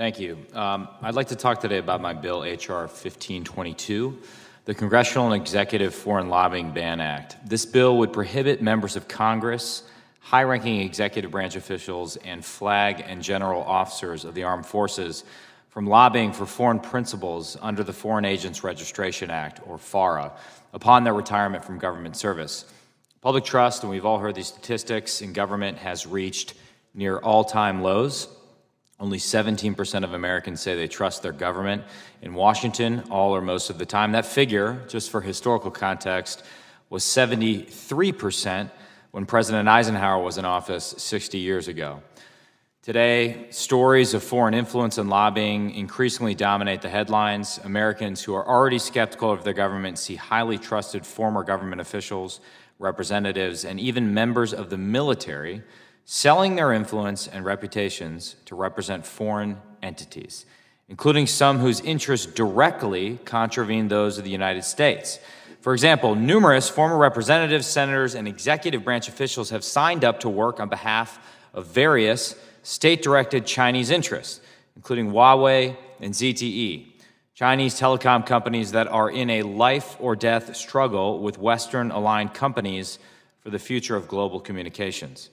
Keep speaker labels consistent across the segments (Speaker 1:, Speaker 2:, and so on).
Speaker 1: Thank you. I'd like to talk today about my bill, H.R. 1522, the Congressional and Executive Foreign Lobbying Ban Act. This bill would prohibit members of Congress, high-ranking executive branch officials, and flag and general officers of the armed forces from lobbying for foreign principals under the Foreign Agents Registration Act, or FARA, upon their retirement from government service. Public trust, and we've all heard these statistics, in government has reached near all-time lows. Only 17% of Americans say they trust their government. In Washington, all or most of the time. That figure, just for historical context, was 73% when President Eisenhower was in office 60 years ago. Today, stories of foreign influence and lobbying increasingly dominate the headlines. Americans who are already skeptical of their government see highly trusted former government officials, representatives, and even members of the military selling their influence and reputations to represent foreign entities, including some whose interests directly contravene those of the United States. For example, numerous former representatives, senators, and executive branch officials have signed up to work on behalf of various state-directed Chinese interests, including Huawei and ZTE, Chinese telecom companies that are in a life-or-death struggle with Western-aligned companies for the future of global communications.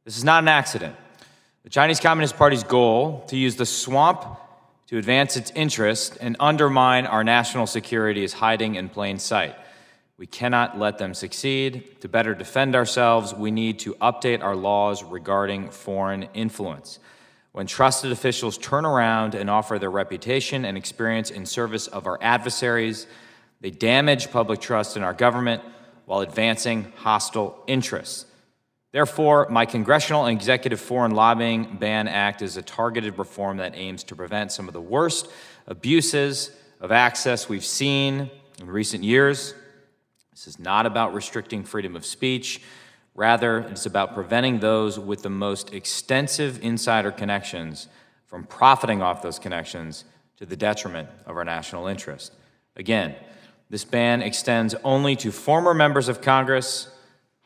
Speaker 1: This is not an accident. The Chinese Communist Party's goal to use the swamp to advance its interests and undermine our national security is hiding in plain sight. We cannot let them succeed. To better defend ourselves, we need to update our laws regarding foreign influence. When trusted officials turn around and offer their reputation and experience in service of our adversaries, they damage public trust in our government while advancing hostile interests. Therefore, my Congressional and Executive Foreign Lobbying Ban Act is a targeted reform that aims to prevent some of the worst abuses of access we've seen in recent years. This is not about restricting freedom of speech. Rather, it's about preventing those with the most extensive insider connections from profiting off those connections to the detriment of our national interest. Again, this ban extends only to former members of Congress,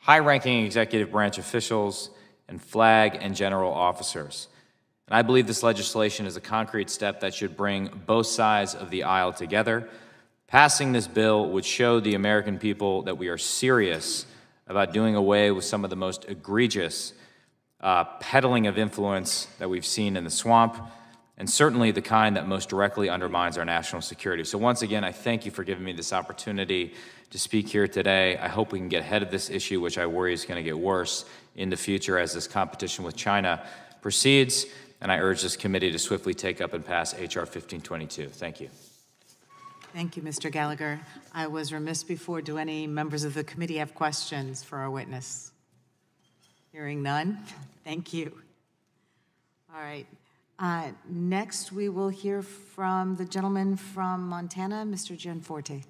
Speaker 1: high-ranking executive branch officials, and flag and general officers. And I believe this legislation is a concrete step that should bring both sides of the aisle together. Passing this bill would show the American people that we are serious about doing away with some of the most egregious peddling of influence that we've seen in the swamp, and certainly the kind that most directly undermines our national security. So once again, I thank you for giving me this opportunity to speak here today. I hope we can get ahead of this issue, which I worry is going to get worse in the future as this competition with China proceeds, and I urge this committee to swiftly take up and pass H.R. 1522. Thank you.
Speaker 2: Thank you, Mr. Gallagher. I was remiss before. Do any members of the committee have questions for our witness? Hearing none. Thank you. All right. Next, we will hear from the gentleman from Montana, Mr. Gianforte.